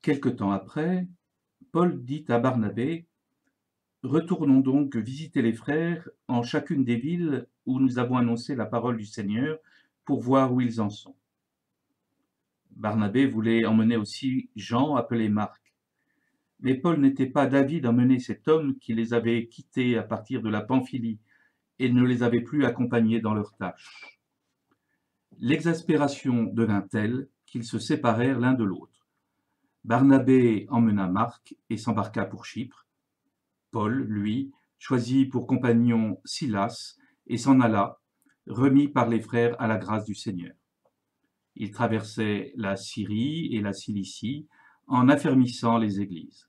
Quelque temps après, Paul dit à Barnabé: Retournons donc visiter les frères en chacune des villes où nous avons annoncé la parole du Seigneur pour voir où ils en sont. Barnabé voulait emmener aussi Jean, appelé Marc. Mais Paul n'était pas d'avis d'emmener cet homme qui les avait quittés à partir de la Pamphylie et ne les avait plus accompagnés dans leurs tâches. L'exaspération devint telle qu'ils se séparèrent l'un de l'autre. Barnabé emmena Marc et s'embarqua pour Chypre. Paul, lui, choisit pour compagnon Silas et s'en alla, remis par les frères à la grâce du Seigneur. Il traversait la Syrie et la Cilicie en affermissant les églises.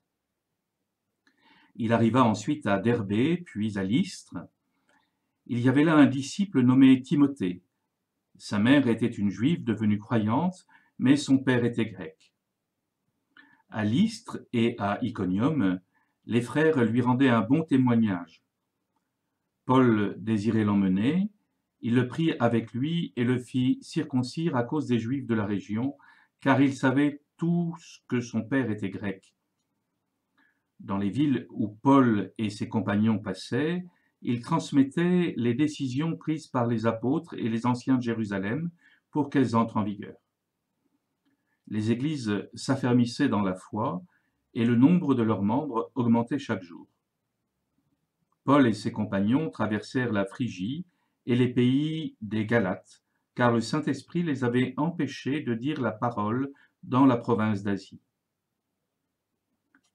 Il arriva ensuite à Derbé, puis à Lystre. Il y avait là un disciple nommé Timothée. Sa mère était une juive devenue croyante, mais son père était grec. À Lystre et à Iconium, les frères lui rendaient un bon témoignage. Paul désirait l'emmener, il le prit avec lui et le fit circoncire à cause des Juifs de la région, car il savait tous que son père était grec. Dans les villes où Paul et ses compagnons passaient, il transmettait les décisions prises par les apôtres et les anciens de Jérusalem pour qu'elles entrent en vigueur. Les églises s'affermissaient dans la foi et le nombre de leurs membres augmentait chaque jour. Paul et ses compagnons traversèrent la Phrygie et les pays des Galates, car le Saint-Esprit les avait empêchés de dire la parole dans la province d'Asie.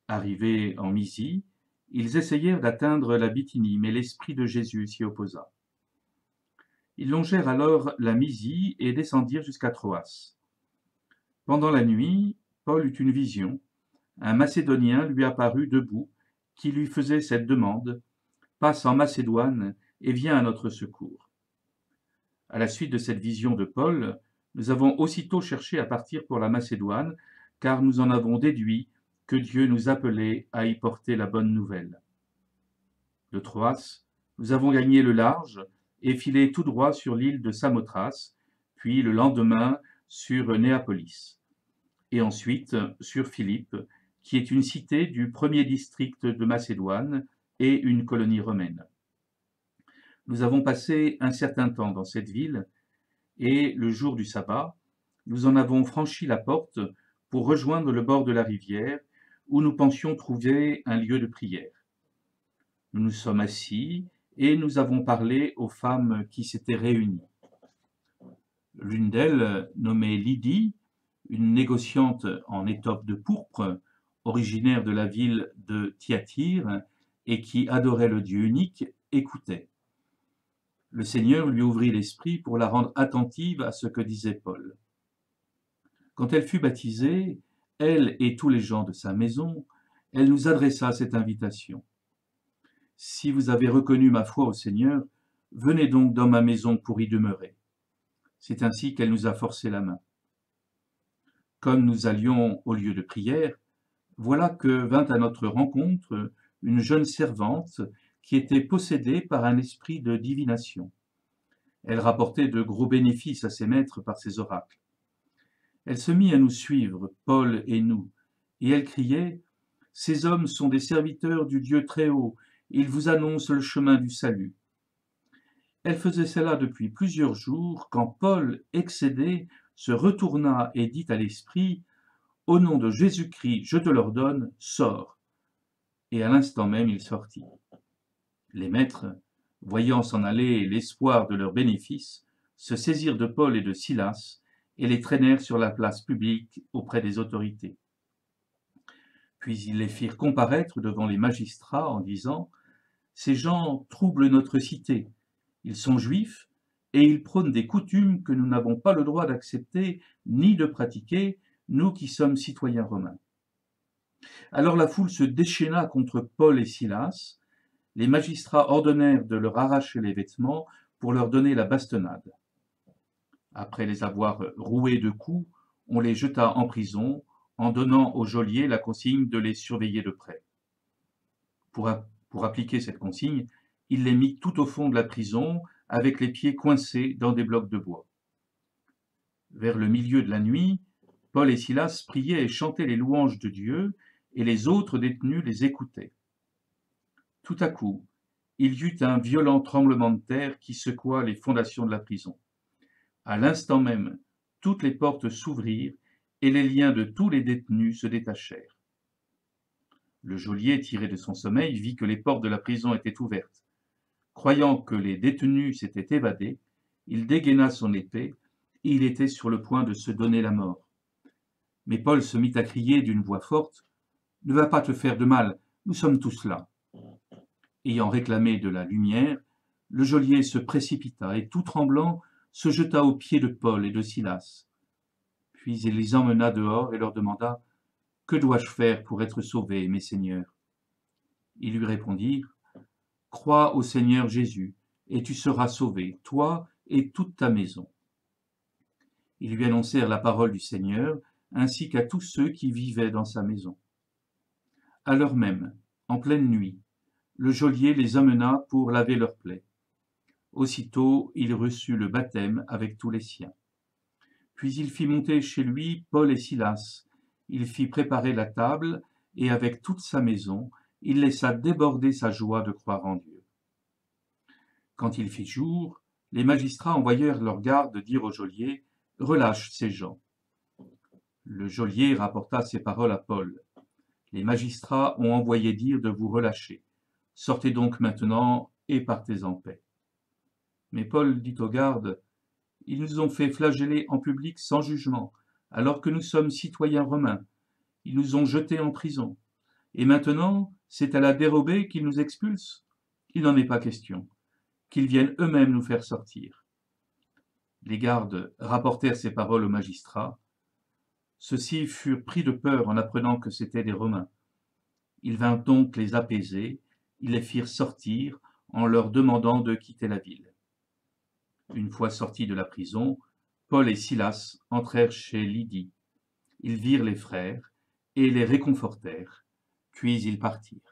Arrivés en Mysie, ils essayèrent d'atteindre la Bithynie, mais l'Esprit de Jésus s'y opposa. Ils longèrent alors la Mysie et descendirent jusqu'à Troas. Pendant la nuit, Paul eut une vision. Un Macédonien lui apparut debout, qui lui faisait cette demande: passe en Macédoine et viens à notre secours. À la suite de cette vision de Paul, nous avons aussitôt cherché à partir pour la Macédoine, car nous en avons déduit que Dieu nous appelait à y porter la bonne nouvelle. De Troas, nous avons gagné le large et filé tout droit sur l'île de Samothrace, puis le lendemain sur Néapolis, et ensuite sur Philippe, qui est une cité du premier district de Macédoine et une colonie romaine. Nous avons passé un certain temps dans cette ville, et le jour du sabbat, nous en avons franchi la porte pour rejoindre le bord de la rivière, où nous pensions trouver un lieu de prière. Nous nous sommes assis et nous avons parlé aux femmes qui s'étaient réunies. L'une d'elles, nommée Lydie, une négociante en étoffe de pourpre, originaire de la ville de Thyatire et qui adorait le Dieu unique, écoutait. Le Seigneur lui ouvrit l'esprit pour la rendre attentive à ce que disait Paul. Quand elle fut baptisée, elle et tous les gens de sa maison, elle nous adressa cette invitation. Si vous avez reconnu ma foi au Seigneur, venez donc dans ma maison pour y demeurer. C'est ainsi qu'elle nous a forcé la main. Comme nous allions au lieu de prière, voilà que vint à notre rencontre une jeune servante qui était possédée par un esprit de divination. Elle rapportait de gros bénéfices à ses maîtres par ses oracles. Elle se mit à nous suivre, Paul et nous, et elle criait: « Ces hommes sont des serviteurs du Dieu Très-Haut, ils vous annoncent le chemin du salut. » Elle faisait cela depuis plusieurs jours, quand Paul, excédé, se retourna et dit à l'esprit: « Au nom de Jésus-Christ, je te l'ordonne, sors. » Et à l'instant même il sortit. Les maîtres, voyant s'en aller l'espoir de leurs bénéfices, se saisirent de Paul et de Silas et les traînèrent sur la place publique auprès des autorités. Puis ils les firent comparaître devant les magistrats en disant: « Ces gens troublent notre cité. Ils sont juifs et ils prônent des coutumes que nous n'avons pas le droit d'accepter ni de pratiquer, nous qui sommes citoyens romains. » Alors la foule se déchaîna contre Paul et Silas. Les magistrats ordonnèrent de leur arracher les vêtements pour leur donner la bastonnade. Après les avoir roués de coups, on les jeta en prison, en donnant au geôlier la consigne de les surveiller de près. Pour appliquer cette consigne, il les mit tout au fond de la prison, avec les pieds coincés dans des blocs de bois. Vers le milieu de la nuit, Paul et Silas priaient et chantaient les louanges de Dieu, et les autres détenus les écoutaient. Tout à coup, il y eut un violent tremblement de terre qui secoua les fondations de la prison. À l'instant même, toutes les portes s'ouvrirent et les liens de tous les détenus se détachèrent. Le geôlier, tiré de son sommeil, vit que les portes de la prison étaient ouvertes. Croyant que les détenus s'étaient évadés, il dégaina son épée et il était sur le point de se donner la mort. Mais Paul se mit à crier d'une voix forte : « Ne va pas te faire de mal, nous sommes tous là. » Ayant réclamé de la lumière, le geôlier se précipita et, tout tremblant, se jeta aux pieds de Paul et de Silas. Puis il les emmena dehors et leur demanda : « Que dois-je faire pour être sauvé, mes seigneurs ?» Ils lui répondirent : « Crois au Seigneur Jésus, et tu seras sauvé, toi et toute ta maison. » Ils lui annoncèrent la parole du Seigneur, ainsi qu'à tous ceux qui vivaient dans sa maison. À l'heure même, en pleine nuit, le geôlier les emmena pour laver leurs plaies. Aussitôt, il reçut le baptême avec tous les siens. Puis il fit monter chez lui Paul et Silas. Il fit préparer la table, et avec toute sa maison, il laissa déborder sa joie de croire en Dieu. Quand il fit jour, les magistrats envoyèrent leurs gardes dire au geôlier : « Relâche ces gens. » Le geôlier rapporta ces paroles à Paul : « Les magistrats ont envoyé dire de vous relâcher. Sortez donc maintenant et partez en paix. » Mais Paul dit aux gardes : « Ils nous ont fait flageller en public sans jugement, alors que nous sommes citoyens romains. Ils nous ont jetés en prison. Et maintenant, c'est à la dérobée qu'ils nous expulsent ? Il n'en est pas question. Qu'ils viennent eux-mêmes nous faire sortir. » Les gardes rapportèrent ces paroles aux magistrats. Ceux-ci furent pris de peur en apprenant que c'étaient des Romains. Ils vinrent donc les apaiser, ils les firent sortir en leur demandant de quitter la ville. Une fois sortis de la prison, Paul et Silas entrèrent chez Lydie. Ils virent les frères et les réconfortèrent, puis ils partirent.